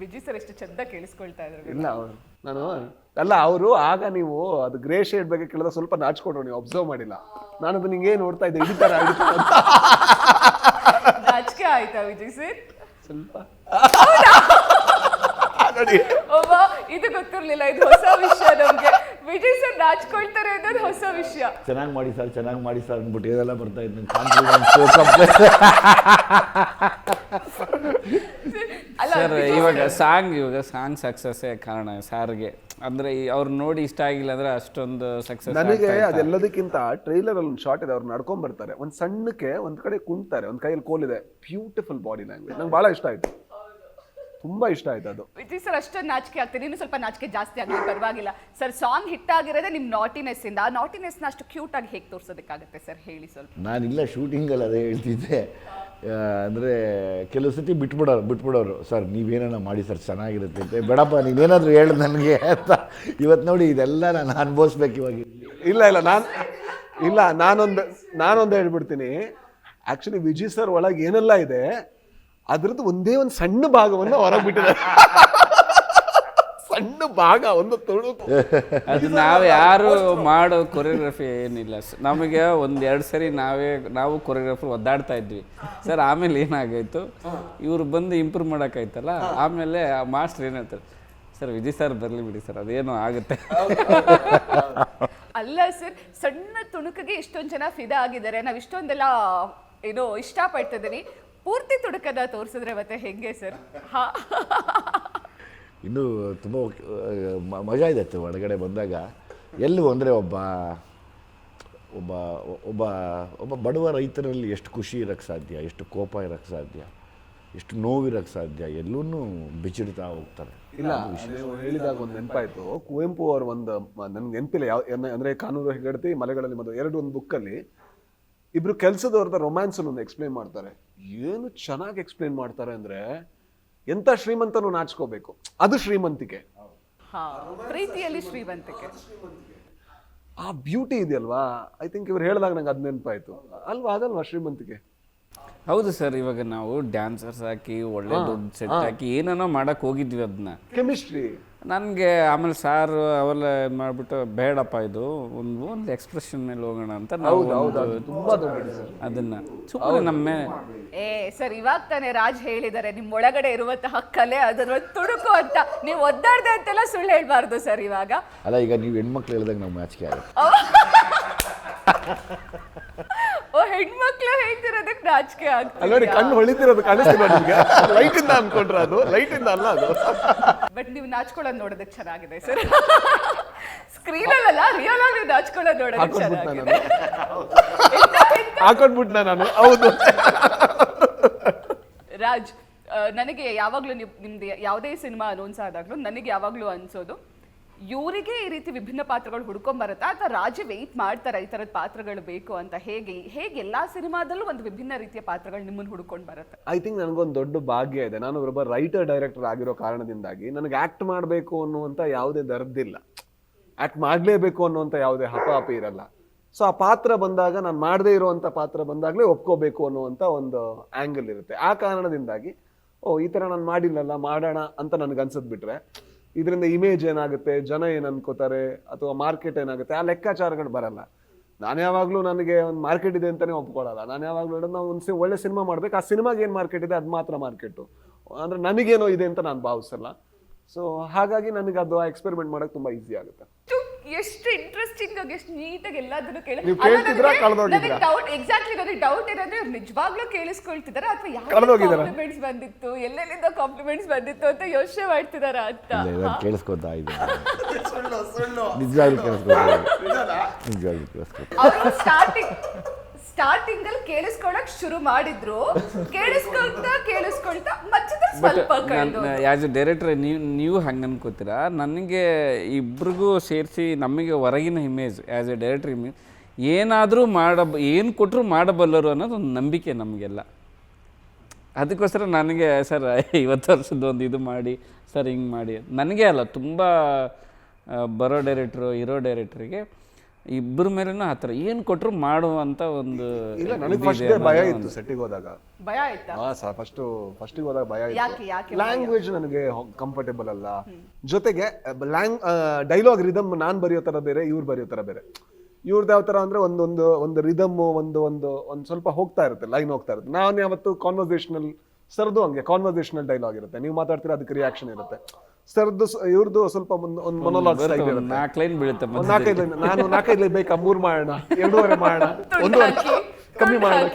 Vijay sir ಎಷ್ಟು ಚಂದ ಕೇಳಿಸ್ಕೊಳ್ತಾ ಇದ್ರು. ಇಲ್ಲ ಅವರು ಆಗ ನೀವು ಅದು ಗ್ರೇ ಶೇಡ್ ಬಗ್ಗೆ ಕೇಳಿದ್ರೆ ಸ್ವಲ್ಪ ನಾಚ್ಕೊಂಡ್ರು, ನೀವು ಅಬ್ಸರ್ವ್ ಮಾಡಿಲ್ಲ. ನಾನು ಅದು ನಿಂಗೆ ನೋಡ್ತಾ ಇದ್ದೆ, ಹಿಡಿತಾರ ನಾಚಿಕೆ ಆಯ್ತಾ ವಿಜಯ್ ಸರ್? ಸ್ವಲ್ಪ ಒಬ್ಬ ಇದು ಗೊತ್ತಿರ್ಲಿಲ್ಲ, ಇದು ಹೊಸ ವಿಷಯ ನಮ್ಗೆ. ವಿಜಯ್ ಸರ್ ನಾಚ್ಕೊಳ್ತಾರೆ ಅನ್ನೋದು ಹೊಸ ವಿಷಯ. ಚೆನ್ನಾಗಿ ಮಾಡಿ ಸರ್ ಅಂದ್ಬಿಟ್ಟು ಇದೆಲ್ಲ ಬರ್ತಾ ಇತ್ತು ಸರ್. ಇವಾಗ ಸಾಂಗ್ ಸಕ್ಸಸ್ಸೇ ಕಾರಣ ಸಾರ್ಗೆ. ಅಂದ್ರೆ ಅವ್ರು ನೋಡಿ ಇಷ್ಟ ಆಗಿಲ್ಲ ಅಂದ್ರೆ ಅಷ್ಟೊಂದು ಸಕ್ಸಸ್. ನನಗೆ ಅದೆಲ್ಲದಕ್ಕಿಂತ ಟ್ರೈಲರ್ ಅಲ್ಲಿ ಒಂದು ಶಾರ್ಟ್ ಇದೆ, ಅವ್ರು ನಡ್ಕೊಂಡ್ ಬರ್ತಾರೆ, ಒಂದ್ ಸಣ್ಣಕ್ಕೆ ಒಂದ್ ಕಡೆ ಕುಂತಾರೆ, ಒಂದ್ ಕೈಯಲ್ಲಿ ಕೋಲಿದೆ, ಬ್ಯೂಟಿಫುಲ್ ಬಾಡಿ ಲ್ಯಾಂಗ್ವೇಜ್, ನಂಗೆ ಬಹಳ ಇಷ್ಟ ಆಯ್ತು, ತುಂಬಾ ಇಷ್ಟ ಆಯ್ತು ಅದು. ವಿಜಯ್ ಸರ್ ಅಷ್ಟೊಂದು ನಾಚಿಕೆ ಆಗ್ತದೆ, ಇನ್ನು ಸ್ವಲ್ಪ ನಾಚಿಕೆ ಜಾಸ್ತಿ ಆಗಲಿ ಪರವಾಗಿಲ್ಲ ಸರ್. ಸಾಂಗ್ ಹಿಟ್ ಆಗಿರೋದೇ ನಿಮ್ ನಾಟಿನೆಸ್ ಇಂದ. ಆ ನಾಟಿನೆಸ್ನ ಅಷ್ಟು ಕ್ಯೂಟ್ ಆಗಿ ಹೇಗೆ ತೋರ್ಸೋದಕ್ಕಾಗತ್ತೆ ಸರ್, ಹೇಳಿ ಸ್ವಲ್ಪ. ನಾನಿಲ್ಲ ಶೂಟಿಂಗಲ್ಲಿ ಅದೇ ಹೇಳ್ತಿದ್ದೆ, ಅಂದರೆ ಕೆಲವು ಸತಿ ಬಿಟ್ಬಿಡೋರು ಸರ್ ನೀವೇನ ಮಾಡಿ ಸರ್ ಚೆನ್ನಾಗಿರುತ್ತೆ ಅಂತ. ಬೇಡಪ್ಪ ನೀವೇನಾದರೂ ಹೇಳು ನನಗೆ ಅಂತ. ಇವತ್ತು ನೋಡಿ ಇದೆಲ್ಲ ನಾನು ಅನುಭವಿಸ್ಬೇಕು ಇವಾಗ. ಇಲ್ಲ ನಾನೊಂದು ಹೇಳ್ಬಿಡ್ತೀನಿ. ಆಕ್ಚುಲಿ ವಿಜಯ್ ಸರ್ ಒಳಗೆ ಏನೆಲ್ಲ ಇದೆ ಅದ್ರದ್ದು ಒಂದೇ ಒಂದು ಸಣ್ಣ ಭಾಗವನ್ನು ಹೊರಗೆ ಬಿಟ್ಟಿದ್ದಾರೆ. ಸಣ್ಣ ಭಾಗ, ಒಂದು ತುಣುಕು. ಅದು ನಾವು ಯಾರು ಮಾಡೋ ಕೊರಿಯೋಗ್ರಫಿ ಏನಿಲ್ಲ. ನಮಗೆ ಒಂದೆರಡು ಸರಿ ನಾವು ಕೊರಿಯೋಗ್ರಫರ್ ಒದ್ದಾಡ್ತಾ ಇದ್ವಿ ಸರ್. ಆಮೇಲೆ ಏನಾಗಾಯ್ತು, ಇವ್ರು ಬಂದು ಇಂಪ್ರೂವ್ ಮಾಡೋಕ್ಕಾಯ್ತಲ್ಲ, ಆಮೇಲೆ ಆ ಮಾಸ್ಟರ್ ಏನು ಹೇಳ್ತಾರೆ, ಸರ್ ವಿಜಯ್ ಸರ್ ಬರಲಿ ಬಿಡಿ ಸರ್ ಅದೇನೋ ಆಗುತ್ತೆ. ಅಲ್ಲ ಸರ್, ಸಣ್ಣ ತುಣುಕಿಗೆ ಇಷ್ಟೊಂದು ಜನ ಫಿದಾ ಆಗಿದ್ದಾರೆ, ನಾವು ಇಷ್ಟೊಂದೆಲ್ಲ ಏನೋ ಇಷ್ಟಪಡ್ತಿದ್ದೀವಿ. ಪೂರ್ತಿ ತುಣುಕದ ತೋರಿಸಿದ್ರೆ ಮತ್ತೆ ಹೆಂಗೆ ಸರ್? ಇನ್ನೂ ತುಂಬ ಮಜಾ ಇದೆ ಒಳಗಡೆ ಬಂದಾಗ. ಎಲ್ಲೂ ಅಂದರೆ ಒಬ್ಬ ಒಬ್ಬ ಒಬ್ಬ ಒಬ್ಬ ಬಡವ ರೈತರಲ್ಲಿ ಎಷ್ಟು ಖುಷಿ ಇರೋಕ್ಕೆ ಸಾಧ್ಯ, ಎಷ್ಟು ಕೋಪ ಇರೋಕ್ಕೆ ಸಾಧ್ಯ, ಎಷ್ಟು ನೋವಿರೋಕ್ಕೆ ಸಾಧ್ಯ, ಎಲ್ಲೂ ಬಿಚ್ಚಿಡ್ತಾ ಹೋಗ್ತಾರೆ. ಇಲ್ಲ ಹೇಳಿದಾಗ ಒಂದು ನೆನಪಾಯ್ತು, ಕುವೆಂಪು ಅವ್ರ ಒಂದು ನನ್ಗೆ ನೆನಪಿಲ್ಲ ಯಾವ ಅಂದರೆ ಕಾನೂರು ಹೆಗ್ಗಡತಿ ಮಲೆಗಳಲ್ಲಿ ಒಂದು ಬುಕ್ಕಲ್ಲಿ ಇಬ್ರು ಕೆಲಸದವ್ರದ ರೊಮ್ಯಾನ್ಸ್ ಒಂದು ಎಕ್ಸ್ಪ್ಲೇನ್ ಮಾಡ್ತಾರೆ. ಏನು ಚೆನ್ನಾಗಿ ಎಕ್ಸ್ಪ್ಲೇನ್ ಮಾಡ್ತಾರೆ ಅಂದ್ರೆ, ಎಂತ ಶ್ರೀಮಂತನು ನಾಚ್ಕೋಬೇಕು, ಅದು ಶ್ರೀಮಂತಿಕೆ. ಪ್ರೀತಿಯಲ್ಲಿ ಶ್ರೀಮಂತಿಕೆ, ಆ ಬ್ಯೂಟಿ ಇದೆಯಲ್ವಾ. ಐ ಥಿಂಕ್ ಇವ್ರು ಹೇಳಿದಾಗ ನಂಗೆ ಅದು ನೆನಪಾಯ್ತು ಅಲ್ವಾ, ಅದಲ್ವಾ ಶ್ರೀಮಂತಿಕೆ. ಹೌದು ಸರ್. ಇವಾಗ ನಾವು ಡ್ಯಾನ್ಸರ್ಸ್ ಹಾಕಿ ಒಳ್ಳೆ ದುಡ್ಡು ಸೆಟ್ ಹಾಕಿ ಏನೇನೋ ಮಾಡಕ್ ಹೋಗಿದ್ವಿ, ಅದನ್ನ ಕೆಮಿಸ್ಟ್ರಿ ನನಗೆ. ಆಮೇಲೆ ಸಾರ್ ಅವೆಲ್ಲ ಮಾಡ್ಬಿಟ್ಟು ಬೇಡಪ್ಪ ಇದು ಒಂದು ಎಕ್ಸ್ಪ್ರೆಷನ್ ಮೇಲೆ ಹೋಗೋಣ ಅಂತ ನಾವು ಅದನ್ನ ಸುಮ್ಮನೆ ನಮ್ಮ ಸರ್ ಇವಾಗ ತಾನೇ ರಾಜ್ ಹೇಳಿದ್ದಾರೆ ನಿಮ್ಮ ಒಳಗಡೆ ಇರುವಂತಹ ಕಲೆ ಅದನ್ನ ತುಡುಕು ಅಂತ. ನೀವು ಒದ್ದಾಡ್ದೆ ಅಂತೆಲ್ಲ ಸುಳ್ಳು ಹೇಳ್ಬಾರ್ದು ಸರ್ ಇವಾಗ. ಅಲ್ಲ ಈಗ ನೀವು ಹೆಣ್ಮಕ್ಳು ಹೇಳಿದಾಗ ನಾವು ಮ್ಯಾಚ್ಗೆ ಹೆಣ್ಮಕ್ಳು ಹೇಳ್ತಿರೋದಕ್ಕೆ ನಾಚಿಕೆ ಆಗ್ತದೆ. ನೋಡಿ ಕಣ್ಣು ಹೊಳಿತಿರೋದು ಕಾಣಿಸ್ತಿಲ್ಲ ನಿಮ್ಗೆ, ಲೈಟ್ ಇಂದ ಅನ್ಕೊಂಡ್ರೆ ಅದು ಲೈಟ್ ಇಂದ ಅಲ್ಲ ಅದು. ಬಟ್ ನೀವು ನಾಚ್ಕೊಳ್ಳೋದು ನೋಡೋದಕ್ಕೆ ಚೆನ್ನಾಗಿದೆ ಸರ್. ಸ್ಕ್ರೀನ್ ಅಲ್ಲ, ರಿಯಲ್ ಆಗಿ ನಾಚ್ಕೊಳ್ಳೋದು ನೋಡೋದಕ್ಕೆ ಚೆನ್ನಾಗಿದೆ. ಹಾಕೊಂಡ್ಬಿಟ್ನ ನಾನು. ಹೌದು ರಾಜ್, ನನಗೆ ಯಾವಾಗ್ಲೂ ನಿಮ್ದು ಯಾವುದೇ ಸಿನಿಮಾ ಅನೌನ್ಸ್ ಆದಾಗ್ಲೂ ನನಗೆ ಯಾವಾಗ್ಲೂ ಅನ್ಸೋದು, ಇವರಿಗೆ ಈ ರೀತಿ ವಿಭಿನ್ನ ಪಾತ್ರಗಳು ಹುಡ್ಕೊಂಡ್ ಬರುತ್ತಾ ಅಥವಾ ರಾಜ ವೆಯ್ಟ್ ಮಾಡ್ತಾರ ಈ ತರದ ಪಾತ್ರಗಳು ಬೇಕು ಅಂತ? ಹೇಗೆ ಎಲ್ಲಾ ಸಿನಿಮಾದಲ್ಲೂ ಒಂದು ವಿಭಿನ್ನ ರೀತಿಯ ಪಾತ್ರಗಳು ನಿಮ್ಮನ್ನು ಹುಡ್ಕೊಂಡು ಬರುತ್ತೆ? ಐ ಥಿಂಕ್ ನನಗೊಂದು ದೊಡ್ಡ ಭಾಗ್ಯ ಇದೆ. ನಾನು ಒಬ್ಬ ರೈಟರ್ ಡೈರೆಕ್ಟರ್ ಆಗಿರೋ ಕಾರಣದಿಂದಾಗಿ ನನಗೆ ಆಕ್ಟ್ ಮಾಡಬೇಕು ಅನ್ನುವಂಥ ಯಾವುದೇ ದರ್ದಿಲ್ಲ, ಆಕ್ಟ್ ಮಾಡಲೇಬೇಕು ಅನ್ನುವಂಥ ಯಾವುದೇ ಹಪಾಪಿ ಇರಲ್ಲ. ಸೊ ಆ ಪಾತ್ರ ಬಂದಾಗ, ನಾನು ಮಾಡದೇ ಇರುವಂಥ ಪಾತ್ರ ಬಂದಾಗಲೇ ಒಪ್ಕೋಬೇಕು ಅನ್ನುವಂಥ ಒಂದು ಆ್ಯಂಗಲ್ ಇರುತ್ತೆ. ಆ ಕಾರಣದಿಂದಾಗಿ ಈ ಥರ ನಾನು ಮಾಡಿಲ್ಲಲ್ಲ, ಮಾಡೋಣ ಅಂತ ನನಗನ್ಸದ್ ಬಿಟ್ರೆ ಇದರಿಂದ ಇಮೇಜ್ ಏನಾಗುತ್ತೆ, ಜನ ಏನು ಅನ್ಕೋತಾರೆ, ಅಥವಾ ಮಾರ್ಕೆಟ್ ಏನಾಗುತ್ತೆ, ಆ ಲೆಕ್ಕಾಚಾರಗಳು ಬರಲ್ಲ. ನಾನು ಯಾವಾಗಲೂ ನನಗೆ ಒಂದು ಮಾರ್ಕೆಟ್ ಇದೆ ಅಂತಲೇ ಒಪ್ಕೊಳ್ಳಲ್ಲ. ನಾನು ಯಾವಾಗಲೂ ಹೇಳೋದು, ನಾವು ಒಂದು ಒಳ್ಳೆ ಸಿನಿಮಾ ಮಾಡ್ಬೇಕು, ಆ ಸಿನಿಮಾಗೆ ಏನು ಮಾರ್ಕೆಟ್ ಇದೆ ಅದು ಮಾತ್ರ ಮಾರ್ಕೆಟು, ಅಂದರೆ ನನಗೇನೋ ಇದೆ ಅಂತ ನಾನು ಭಾವಿಸಲ್ಲ. ಸೊ ಹಾಗಾಗಿ ನನಗೆ ಅದು ಎಕ್ಸ್ಪೆರಿಮೆಂಟ್ ಮಾಡೋಕೆ ತುಂಬ ಈಸಿ ಆಗುತ್ತೆ. ಎಷ್ಟು ಇಂಟ್ರೆಸ್ಟಿಂಗ್ ಆಗಿ, ಎಷ್ಟು ನೀಟಾಗಿ ಎಲ್ಲದನ್ನು ಎಕ್ಸಾಕ್ಟ್ಲಿ ನನಗೆ ಡೌಟ್ ಏನಂದ್ರೆ ಇವ್ರು ನಿಜವಾಗ್ಲೂ ಕೇಳಿಸ್ಕೊಳ್ತಿದಾರ ಅಥವಾ ಯಾವ ಕಾಂಪ್ಲಿಮೆಂಟ್ಸ್ ಬಂದಿತ್ತು, ಎಲ್ಲೆಲ್ಲಿಂದ ಕಾಂಪ್ಲಿಮೆಂಟ್ಸ್ ಬಂದಿತ್ತು ಅಂತ ಯೋಚನೆ ಮಾಡ್ತಿದಾರ ಅಂತ ಕೇಳಿಸ್ಕೊತಾ ಇದ್ದೆ. ಸ್ಟಾರ್ಟಿಂಗ್ ಅಲ್ಲಿ ಕೇಳಿಸ್ಕೊಳಕ್ ಶುರು ಮಾಡಿದ್ರು, ಕೇಳಿಸ್ಕೊಳ್ತಾ ಮತ್ತೆ ಸ್ವಲ್ಪ ಆಸ್ ಎ ಡೈರೆಕ್ಟರ್ ನೀವು ಹಂಗೆ ಅನ್ಕೋತೀರಾ? ನನಗೆ ಇಬ್ರಿಗೂ ಸೇರಿಸಿ ನಮಗೆ ಹೊರಗಿನ image as A director image ಏನಾದರೂ ಏನು ಕೊಟ್ಟರು ಮಾಡಬಲ್ಲರು ಅನ್ನೋದು ಒಂದು ನಂಬಿಕೆ ನಮಗೆಲ್ಲ. ಅದಕ್ಕೋಸ್ಕರ ನನಗೆ ಸರ್ 50 ವರ್ಷದ ಒಂದು ಇದು ಮಾಡಿ ಸರ್ ಹಿಂಗೆ ಮಾಡಿ, ನನಗೆ ಅಲ್ಲ ತುಂಬ ಬರೋ ಡೈರೆಕ್ಟ್ರು ಇರೋ ಡೈರೆಕ್ಟ್ರಿಗೆ ಇಬ್ಬರ ಮೇಲೂ ಆ ಥರ ಏನು ಕೊಟ್ಟರು ಮಾಡುವಂಥ ಒಂದು ಇಲ್ಲ ನನಗೆ ಇದಿದೆ ಫಸ್ಟ್ ಭಯ ಅನ್ನೋದು ಇತ್ತು ಸೆಟ್ಟಿಗೆ ಹೋದಾಗ. ಭಯ ಆಯ್ತಾ? ಫಸ್ಟಿಗೆ ಹೋದಾಗ ಭಯ ಯಾಕೆ ಇತ್ತು. ಲ್ಯಾಂಗ್ವೇಜ್ ನನಗೆ ಕಂಫರ್ಟೇಬಲ್ ಅಲ್ಲ, ಜೊತೆಗೆ ಡೈಲಾಗ್ ರಿದಮ್ ನಾನ್ ಬರೆಯೋ ತರ ಬೇರೆ, ಇವ್ರು ಬರೆಯೋ ತರ ಬೇರೆ. ಇವ್ರದ್ದು ಯಾವ ತರ ಅಂದ್ರೆ ಒಂದು ರಿದಮ್ ಒಂದು ಸ್ವಲ್ಪ ಹೋಗ್ತಾ ಇರುತ್ತೆ, ಲೈನ್ ಹೋಗ್ತಾ ಇರುತ್ತೆ. ನಾನು ಯಾವತ್ತು ಕಾನ್ವರ್ಸೇಷನಲ್, ಸರ್ದು ಹಂಗೆ ಕಾನ್ವರ್ಸೇಷನಲ್ ಡೈಲಾಗ್ ಇರುತ್ತೆ, ನೀವು ಮಾತಾಡ್ತೀರಾ ಅದಕ್ಕೆ ರಿಯಾಕ್ಷನ್ ಇರುತ್ತೆ. ಸರ್ದು ಇವ್ರದ್ದು ಸ್ವಲ್ಪ ಒಂದು ಮೊನೋಲಾಗ್ ಸ್ಟೈಲ್ ಇರುತ್ತೆ, 4 ಲೈನ್ ಬೀಳುತ್ತೆ. ಒಂದು 4-5 ಲೈನ್. ನಾನು 4-5 ಲೈನ್ ಬೇಕಾ, 3 ಮಾಡೋಣ, 2.5 ಮಾಡೋಣ, 1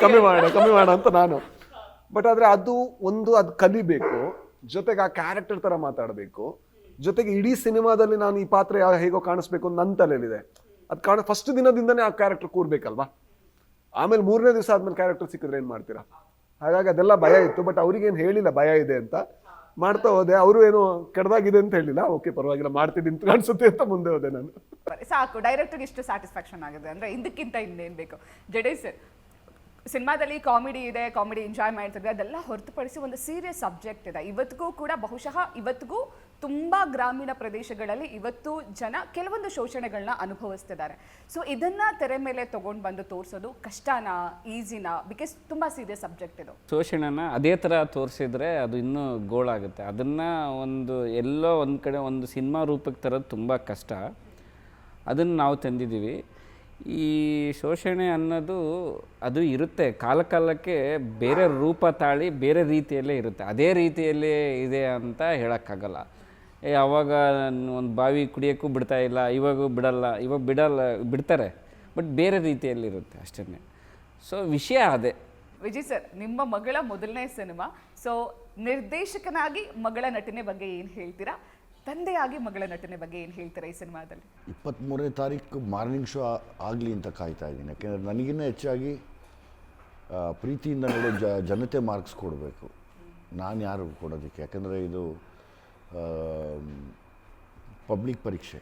ಕಮ್ಮಿ ಮಾಡೋಣ ಅಂತ ನಾನು. ಬಟ್ ಆದ್ರೆ ಅದು ಕಲಿಬೇಕು, ಜೊತೆಗೆ ಆ ಕ್ಯಾರೆಕ್ಟರ್ ತರ ಮಾತಾಡಬೇಕು, ಜೊತೆಗೆ ಇಡೀ ಸಿನಿಮಾದಲ್ಲಿ ನಾನು ಈ ಪಾತ್ರ ಹೇಗೋ ಕಾಣಿಸ್ಬೇಕು ಅಂತ ನನ್ನ ತಲೆಯಲ್ಲಿದೆ. ಅದು ಫಸ್ಟ್ ದಿನದಿಂದನೇ ಆ ಕ್ಯಾರೆಕ್ಟರ್ ಕೂರ್ಬೇಕಲ್ವಾ. ಆಮೇಲೆ 3ನೇ ದಿವಸ ಆದ್ಮೇಲೆ ಕ್ಯಾರೆಕ್ಟರ್ ಸಿಕ್ಕಿದ್ರೆ ಏನ್ ಮಾಡ್ತೀರಾ? ಹಾಗಾಗಿ ಅದೆಲ್ಲ ಭಯ ಇತ್ತು. ಬಟ್ ಅವ್ರಿಗೇನು ಹೇಳಿಲ್ಲ ಭಯ ಇದೆ ಅಂತ, ಮಾಡ್ತಾ ಹೋದೆ. ಅವರು ಏನು ಕೆಡದಾಗಿದೆ ಅಂತ ಹೇಳಿಲ್ಲ, ಓಕೆ ಪರವಾಗಿಲ್ಲ ಮಾಡ್ತೀನಿ ಅಂತ ಅನ್ಸುತ್ತೆ ಅಂತ ಮುಂದೆ ಹೋದೆ ನಾನು. ಸಾಕು, ಡೈರೆಕ್ಟರ್ಗೆ ಇಷ್ಟು ಸ್ಯಾಟಿಸ್ಫ್ಯಾಕ್ಷನ್ ಆಗಿದೆ ಅಂದ್ರೆ ಇದಕ್ಕಿಂತ ಇನ್ನೇನು ಬೇಕು. ಜಡೇಶ್ ಸರ್, ಸಿನಿಮಾದಲ್ಲಿ ಕಾಮಿಡಿ ಇದೆ, ಕಾಮಿಡಿ ಎಂಜಾಯ್ ಮಾಡ್ತಿದ್ರೆ, ಅದೆಲ್ಲ ಹೊರತುಪಡಿಸಿ ಒಂದು ಸೀರಿಯಸ್ ಸಬ್ಜೆಕ್ಟ್ ಇದೆ. ಇವತ್ತಿಗೂ ಕೂಡ ಬಹುಶಃ ಇವತ್ತಿಗೂ ತುಂಬಾ ಗ್ರಾಮೀಣ ಪ್ರದೇಶಗಳಲ್ಲಿ ಇವತ್ತು ಜನ ಕೆಲವೊಂದು ಶೋಷಣೆಗಳನ್ನ ಅನುಭವಿಸ್ತಿದ್ದಾರೆ. ಸೊ ಇದನ್ನ ತೆರೆ ಮೇಲೆ ತಗೊಂಡು ಬಂದು ತೋರಿಸೋದು ಕಷ್ಟನಾ, ಈಸಿನಾ? ಬಿಕಾಸ್ ತುಂಬಾ ಸೀರಿಯಸ್ ಸಬ್ಜೆಕ್ಟ್ ಇದು. ಶೋಷಣೆನ ಅದೇ ಥರ ತೋರಿಸಿದ್ರೆ ಅದು ಇನ್ನೂ ಗೋಳಾಗುತ್ತೆ. ಅದನ್ನು ಎಲ್ಲೋ ಒಂದು ಕಡೆ ಒಂದು ಸಿನಿಮಾ ರೂಪಕ್ಕೆ ತರೋದು ತುಂಬ ಕಷ್ಟ. ಅದನ್ನು ನಾವು ತಂದಿದ್ದೀವಿ. ಈ ಶೋಷಣೆ ಅನ್ನೋದು ಅದು ಇರುತ್ತೆ, ಕಾಲಕ್ಕೆ ಬೇರೆ ರೂಪ ತಾಳಿ ಬೇರೆ ರೀತಿಯಲ್ಲೇ ಇರುತ್ತೆ. ಅದೇ ರೀತಿಯಲ್ಲೇ ಇದೆ ಅಂತ ಹೇಳೋಕ್ಕಾಗಲ್ಲ. ಅವಾಗ ಒಂದು ಬಾವಿ ಕುಡಿಯೋಕ್ಕೂ ಬಿಡ್ತಾ ಇಲ್ಲ, ಇವಾಗ ಬಿಡ್ತಾರೆ, ಬಟ್ ಬೇರೆ ರೀತಿಯಲ್ಲಿರುತ್ತೆ ಅಷ್ಟೇ. ಸೊ ವಿಷಯ ಅದೇ. ವಿಜಯ್ ಸರ್, ನಿಮ್ಮ ಮಗಳ ಮೊದಲನೇ ಸಿನಿಮಾ, ಸೊ ನಿರ್ದೇಶಕನಾಗಿ ಮಗಳ ನಟನೆ ಬಗ್ಗೆ ಏನು ಹೇಳ್ತೀರಾ? ತಂದೆಯಾಗಿ ಮಗಳ ನಟನೆ ಬಗ್ಗೆ ಏನು ಹೇಳ್ತೀರಾ ಈ ಸಿನಿಮಾದಲ್ಲಿ? 23ನೇ ತಾರೀಕು ಮಾರ್ನಿಂಗ್ ಶೋ ಆಗಲಿ ಅಂತ ಕಾಯ್ತಾ ಇದ್ದೀನಿ. ಯಾಕೆಂದರೆ ನನಗಿನ್ನ ಹೆಚ್ಚಾಗಿ ಪ್ರೀತಿಯಿಂದ ನೋಡೋ ಜನತೆ ಮಾರ್ಕ್ಸ್ ಕೊಡಬೇಕು, ನಾನು ಯಾರು ಕೊಡೋದಕ್ಕೆ. ಯಾಕೆಂದರೆ ಇದು ಪಬ್ಲಿಕ್ ಪರೀಕ್ಷೆ.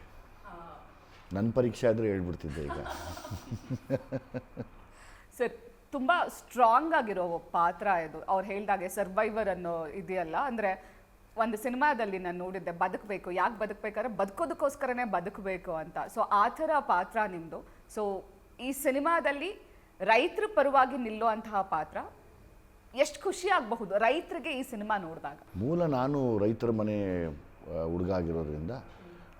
ನನ್ನ ಪರೀಕ್ಷೆ ಆದರೆ ಹೇಳ್ಬಿಡ್ತಿದ್ದೆ ಈಗ. ಸರ್, ತುಂಬ ಸ್ಟ್ರಾಂಗ್ ಆಗಿರೋ ಪಾತ್ರ ಇದು. ಅವ್ರು ಹೇಳ್ದಾಗೆ ಸರ್ವೈವರ್ ಅನ್ನೋ ಇದೆಯಲ್ಲ, ಅಂದರೆ ಒಂದು ಸಿನಿಮಾದಲ್ಲಿ ನಾನು ನೋಡಿದ್ದೆ, ಬದುಕಬೇಕು, ಯಾಕೆ ಬದುಕಬೇಕಾದ್ರೆ ಬದುಕೋದಕ್ಕೋಸ್ಕರನೇ ಬದುಕಬೇಕು ಅಂತ. ಸೊ ಆ ಥರ ಪಾತ್ರ ನಿಮ್ಮದು. ಸೊ ಈ ಸಿನಿಮಾದಲ್ಲಿ ರೈತರ ಪರವಾಗಿ ನಿಲ್ಲುವಂತಹ ಪಾತ್ರ ಎಷ್ಟು ಖುಷಿ ಆಗಬಹುದು ರೈತರಿಗೆ ಈ ಸಿನಿಮಾ ನೋಡಿದಾಗ? ಮೂಲ ನಾನು ರೈತರ ಮನೆ ಹುಡುಗ ಆಗಿರೋದ್ರಿಂದ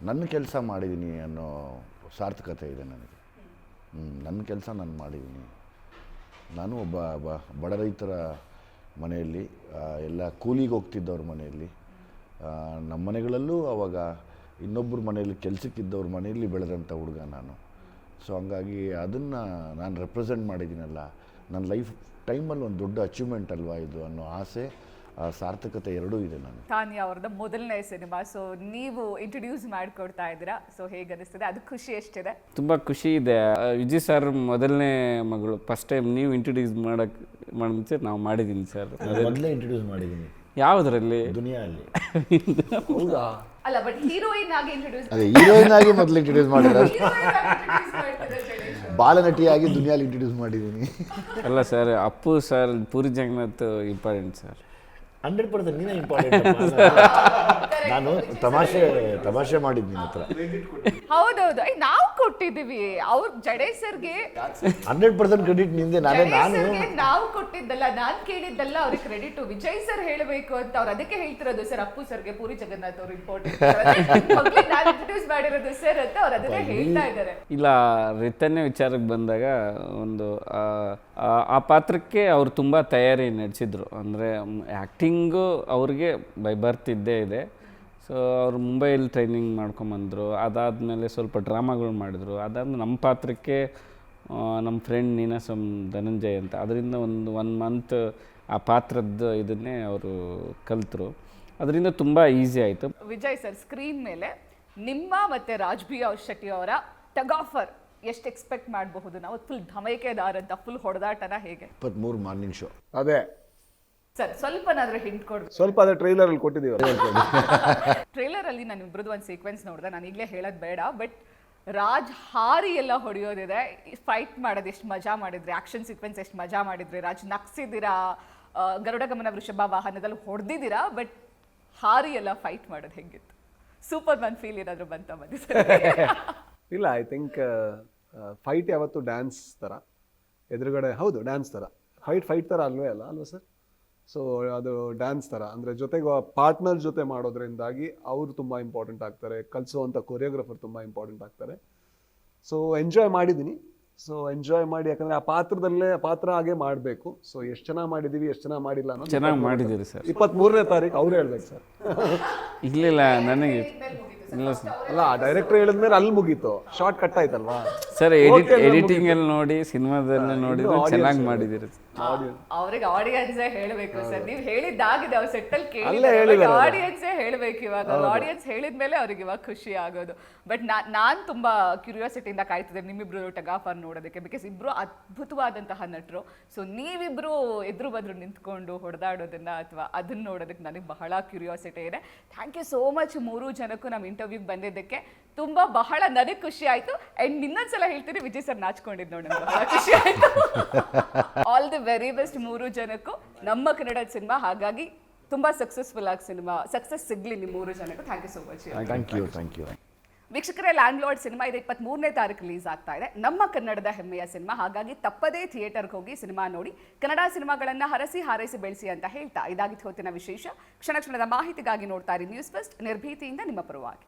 ನನ್ನ ಕೆಲಸ ಮಾಡಿದ್ದೀನಿ ಅನ್ನೋ ಸಾರ್ಥಕತೆ ಇದೆ ನನಗೆ. ನನ್ನ ಕೆಲಸ ನಾನು ಮಾಡಿದ್ದೀನಿ. ನಾನು ಒಬ್ಬ ಬಡ ರೈತರ ಮನೆಯಲ್ಲಿ, ಎಲ್ಲ ಕೂಲಿಗೆ ಹೋಗ್ತಿದ್ದವ್ರ ಮನೆಯಲ್ಲಿ, ನಮ್ಮ ಮನೆಗಳಲ್ಲೂ ಅವಾಗ ಇನ್ನೊಬ್ಬರ ಮನೆಯಲ್ಲಿ ಕೆಲಸಕ್ಕಿದ್ದವ್ರ ಮನೆಯಲ್ಲಿ ಬೆಳೆದಂಥ ಹುಡುಗ ನಾನು. ಸೊ ಹಂಗಾಗಿ ಅದನ್ನು ನಾನು ರೆಪ್ರೆಸೆಂಟ್ ಮಾಡಿದ್ದೀನಲ್ಲ, ನನ್ನ ಲೈಫ್ ಟೈಮಲ್ಲಿ ಒಂದು ದೊಡ್ಡ ಅಚೀವ್ಮೆಂಟ್ ಅಲ್ವಾ ಇದು ಅನ್ನೋ ಆಸೆ, ಸಾರ್ಥಕತೆ ಎರಡೂ ಇದೆ ನಾನು. ತಾನ್ಯಾ ಅವ್ರದ್ದು ಮೊದಲನೇ ಸಿನಿಮಾ, ಸೊ ನೀವು ಇಂಟ್ರೊಡ್ಯೂಸ್ ಮಾಡಿಕೊಡ್ತಾ ಇದ್ದೀರಾ, ಸೊ ಹೇಗೆ ಅನಿಸ್ತದೆ? ಅದು ಖುಷಿ ಎಷ್ಟಿದೆ? ತುಂಬ ಖುಷಿ ಇದೆ. ವಿಜಯ್ ಸರ್ ಮೊದಲನೇ ಮಗಳು, ಫಸ್ಟ್ ಟೈಮ್ ನೀವು ಇಂಟ್ರೊಡ್ಯೂಸ್ ಮುಂಚೆ ನಾವು ಮಾಡಿದ್ದೀನಿ ಸರ್. ಮೊದಲೇ ಇಂಟ್ರೊಡ್ಯೂಸ್ ಮಾಡಿದ್ದೀನಿ. ಯಾವುದರಲ್ಲಿ? ದುನಿಯಲ್ಲಿ. ಹೌದಾ? ಅಲ್ಲ, ಬಟ್ ಹೀರೋಯಿನ್ ಆಗಿ ಇಂಟ್ರೊಡ್ಯೂಸ್, ಅದೇ ಹೀರೋಯಿನ್ ಆಗಿ ಮೊದಲು ಇಂಟ್ರೊಡ್ಯೂಸ್ ಮಾಡಿರೋದು. ಬಾಲನಟಿಯಾಗಿ ದುನಿಯಲ್ಲಿ ಇಂಟ್ರೊಡ್ಯೂಸ್ ಮಾಡಿದ್ದೀನಿ. ಅಲ್ಲ sir, Appu sir, puri Jagannath important sir. 100% ನೀನೇ ಇಂಪಾರ್ಟೆಂಟ್. ನಾನು ತಮಾಷೆ ಮಾಡಿದ್ದು ನಿನ್ನ ಹತ್ರ. ಹೌದೌದು, ನಾವು ಕೊಟ್ಟಿದ್ದೀವಿ ಅವ್ರ ಜಡೇಶ್ ಸರ್ಗೆ 100% ಕ್ರೆಡಿಟ್ ನಿಂದೆ. ನಾವು ಕೊಟ್ಟಿದ್ದಲ್ಲ, ನಾನ್ ಕೇಳಿದ್ದಲ್ಲ ಅವ್ರಿಗೆ ಕ್ರೆಡಿಟ್. ವಿಜಯ್ ಸರ್ ಹೇಳಬೇಕು ಅಂತ ಅವ್ರು ಅದಕ್ಕೆ ಹೇಳ್ತಿರೋದು ಸರ್, ಅಪ್ಪು ಸರ್ಗೆ ಪೂರಿ ಜಗನ್ನಾಥ್ ಅವ್ರು ಇಂಪಾರ್ಟೆಂಟ್, ನಾನು ಇಂಟ್ರೊಡ್ಯೂಸ್ ಮಾಡಿರೋದು ಸರ್ ಅಂತ ಅವ್ರು ಅದನ್ನೇ ಹೇಳ್ತಾ ಇದ್ದಾರೆ. ಇಲ್ಲ, ರಿತನ್ಯ ವಿಚಾರಕ್ಕೆ ಬಂದಾಗ ಒಂದು ಆ ಪಾತ್ರಕ್ಕೆ ಅವ್ರು ತುಂಬ ತಯಾರಿ ನಡೆಸಿದ್ರು. ಅಂದರೆ ಆ್ಯಕ್ಟಿಂಗು ಅವ್ರಿಗೆ ಬೈ ಬರ್ತ್ ಇದ್ದೇ ಇದೆ. ಸೊ ಅವರು ಮುಂಬೈಯಲ್ಲಿ ಟ್ರೈನಿಂಗ್ ಮಾಡ್ಕೊಂಬಂದರು. ಅದಾದಮೇಲೆ ಸ್ವಲ್ಪ ಡ್ರಾಮಾಗಳು ಮಾಡಿದ್ರು. ಅದಾದ್ಮೇಲೆ ನಮ್ಮ ಪಾತ್ರಕ್ಕೆ ನಮ್ಮ ಫ್ರೆಂಡ್ ನೀನಾಸಂ ಧನಂಜಯ್ ಅಂತ, ಅದರಿಂದ ಒನ್ ಮಂತ್ ಆ ಪಾತ್ರದ್ದು ಇದನ್ನೇ ಅವರು ಕಲಿತರು. ಅದರಿಂದ ತುಂಬ ಈಸಿ ಆಯಿತು. ವಿಜಯ್ ಸರ್, ಸ್ಕ್ರೀನ್ ಮೇಲೆ ನಿಮ್ಮ ಮತ್ತು ರಾಜ್ಬಿ ಶೆಟ್ಟಿ ಅವರ ಟಗಾಫರ್ ಎಷ್ಟು ಎಕ್ಸ್ಪೆಕ್ಟ್ ಮಾಡಬಹುದು ನಾವು? ಫುಲ್ ಧಮೈಕೆದಾರ್ ಅಂತ, ಫುಲ್ ಹೊಡೆದಾಟನ ಹೇಗೆ? 23 ಮಾರ್ನಿಂಗ್ ಶೋ. ಅದೇ ಸರ್, ಸ್ವಲ್ಪನಾದ್ರೂ ಹಿಂಟ್ ಕೊಡ್ಬೇಕು. ಸ್ವಲ್ಪ ಅದೇ ಟ್ರೈಲರ್ ಅಲ್ಲಿ ಕೊಟ್ಟಿದ್ದೀವಿ. ಟ್ರೈಲರ್ ಅಲ್ಲಿ ನಾನು ಇಬ್ರದ್ದು ಒಂದು ಸೀಕ್ವೆನ್ಸ್ ನೋಡಿದೆ, ನಾನು ಈಗಲೇ ಹೇಳೋದು ಬೇಡ, ಬಟ್ ರಾಜ್ ಹಾರಿ ಎಲ್ಲ ಹೊಡೆಯೋದಿದೆ, ಫೈಟ್ ಮಾಡೋದು ಎಷ್ಟು ಮಜಾ ಮಾಡಿದ್ರಿ, ಆಕ್ಷನ್ ಸೀಕ್ವೆನ್ಸ್ ಎಷ್ಟು ಮಜಾ ಮಾಡಿದ್ರಿ, ರಾಜ್ ನಕ್ಸಿದ್ದೀರಾ, ಗರುಡ ಗಮನ ವೃಷಭ ವಾಹನದಲ್ಲಿ ಹೊಡೆದಿದ್ದೀರಾ, ಬಟ್ ಹಾರಿ ಎಲ್ಲ ಫೈಟ್ ಮಾಡೋದು ಹೆಂಗಿತ್ತು? ಸೂಪರ್ ಮನ್ ಫೀಲ್ ಏನಾದರೂ ಬಂದಿದೆ? ಇಲ್ಲ, ಐ ಥಿಂಕ್ ಫೈಟ್ ಯಾವತ್ತು ಡ್ಯಾನ್ಸ್ ಥರ, ಎದುರುಗಡೆ ಹೌದು ಡ್ಯಾನ್ಸ್ ಥರ, ಫೈಟ್ ಥರ ಅಲ್ವಾ ಸರ್? ಸೊ ಅದು ಡ್ಯಾನ್ಸ್ ಥರ, ಅಂದರೆ ಜೊತೆಗೆ ಪಾರ್ಟ್ನರ್ ಜೊತೆ ಮಾಡೋದ್ರಿಂದಾಗಿ ಅವರು ತುಂಬ ಇಂಪಾರ್ಟೆಂಟ್ ಆಗ್ತಾರೆ, ಕಲಿಸುವಂಥ ಕೊರಿಯೋಗ್ರಫರ್ ತುಂಬ ಇಂಪಾರ್ಟೆಂಟ್ ಆಗ್ತಾರೆ. ಸೊ ಎಂಜಾಯ್ ಮಾಡಿದ್ದೀನಿ. ಸೊ ಎಂಜಾಯ್ ಮಾಡಿ, ಯಾಕಂದರೆ ಆ ಪಾತ್ರ ಹಾಗೆ ಮಾಡಬೇಕು. ಸೊ ಎಷ್ಟು ಚೆನ್ನಾಗಿ ಮಾಡಿದ್ದೀವಿ, ಎಷ್ಟು ಚೆನ್ನಾಗಿ ಮಾಡಿಲ್ಲ ಅನ್ನೋದು ಚೆನ್ನಾಗಿ ಮಾಡಿದ್ದೀರಿ ಸರ್. 23ನೇ ತಾರೀಕು ಅವ್ರು ಹೇಳ್ಬೇಕು ಸರ್. ಇಲ್ಲ ನನಗೆ ಇಲ್ಲ ಸರ್. ಅಲ್ಲ, ಡೈರೆಕ್ಟರ್ ಹೇಳಿದ್ಮೇಲೆ ಅಲ್ಲಿ ಮುಗೀತು, ಶಾರ್ಟ್ ಕಟ್ ಆಯ್ತಲ್ವಾ ಸರ್. ಎಡಿಟಿಂಗ್ ಅಲ್ಲಿ ನೋಡಿ, ಸಿನಿಮಾದಲ್ಲಿ ನೋಡಿದ್ರೆ ಚೆನ್ನಾಗಿ ಮಾಡಿದ್ದೀರಿ. ಅವ್ರಿಗೆ ಆಡಿಯನ್ಸ್ ಹೇಳಬೇಕು ಸರ್. ನೀವು ಹೇಳಿದ್ದಾಗಿದೆ, ಅವ್ರು ಸೆಟ್ಟಲ್ಲಿ ಅಲ್ಲೇ ಕೇಳಿ ಹೇಳಿದಾರೆ. ಆಡಿಯನ್ಸೇ ಹೇಳಬೇಕು. ಇವಾಗ ಆಡಿಯನ್ಸ್ ಹೇಳಿದ್ಮೇಲೆ ಅವ್ರಿಗೆ ಇವಾಗ ಖುಷಿ ಆಗೋದು. ಬಟ್ ನಾನು ತುಂಬಾ ಕ್ಯೂರಿಯಾಸಿಟಿಯಿಂದ ಕಾಯ್ತಿದ್ದೆ ನಿಮ್ಮಿಬ್ರು ಟಗಾಫರ್ ನೋಡೋದಕ್ಕೆ, ಬಿಕಾಸ್ ಇಬ್ರು ಅದ್ಭುತವಾದಂತಹ ನಟರು. ಸೊ ನೀವಿಬ್ರು ಎದುರು ಬದ್ರು ನಿಂತ್ಕೊಂಡು ಹೊಡೆದಾಡೋದನ್ನ ಅಥವಾ ಅದನ್ನ ನೋಡೋದಕ್ಕೆ ನನಗೆ ಬಹಳ ಕ್ಯೂರಿಯಾಸಿಟಿ ಇದೆ. ಥ್ಯಾಂಕ್ ಯು ಸೋ ಮಚ್ 3 ಜನಕ್ಕೂ ನಮ್ಮ ಇಂಟರ್ವ್ಯೂಗೆ ಬಂದಿದ್ದಕ್ಕೆ. ತುಂಬಾ ಬಹಳ ನನಗೆ ಖುಷಿ ಆಯ್ತು. ಅಂಡ್ ಇನ್ನೊಂದ್ಸಲ ಹೇಳ್ತೀನಿ, ವಿಜಯ್ ಸರ್ ನಾಚ್ಕೊಂಡಿದ್ದು ನೋಡಿ, ನನಗೆ ಬಹಳ ಖುಷಿ ಆಯ್ತು. ಆಲ್ ದಿ ವೆರಿ ಬೆಸ್ಟ್ 3 ಜನಕ್ಕೂ ನಮ್ಮ ಕನ್ನಡ ಸಿನಿಮಾ. ಹಾಗಾಗಿ ತುಂಬಾ ಸಕ್ಸಸ್ಫುಲ್ ಆಗಿ ಸಕ್ಸಸ್ ಸಿಗ್ಲಿ ನಿಮ್ಮ 3 ಜನಕ್ಕೂ. Thank you so much. Thank you. ವೀಕ್ಷಕರೇ, ಲ್ಯಾಂಡ್ ಲಾರ್ಡ್ ಸಿನಿಮಾ ಇದೆ 23ನೇ ತಾರೀಕು ರಿಲೀಸ್ ಆಗ್ತಾ ಇದೆ. ನಮ್ಮ ಕನ್ನಡದ ಹೆಮ್ಮೆಯ ಸಿನಿಮಾ. ಹಾಗಾಗಿ ತಪ್ಪದೇ ಥಿಯೇಟರ್ಗೆ ಹೋಗಿ ಸಿನಿಮಾ ನೋಡಿ, ಕನ್ನಡ ಸಿನಿಮಾಗಳನ್ನ ಹರಸಿ ಹಾರೈಸಿ ಬೆಳೆಸಿ ಅಂತ ಹೇಳ್ತಾ ಇದಾಗಿತ್ತು ಹೊತ್ತಿನ ವಿಶೇಷ. ಕ್ಷಣ ಕ್ಷಣದ ಮಾಹಿತಿಗಾಗಿ ನೋಡ್ತಾ ಇರಿ ನ್ಯೂಸ್ ಫಸ್ಟ್, ನಿರ್ಭೀತಿಯಿಂದ ನಿಮ್ಮ ಪರವಾಗಿ.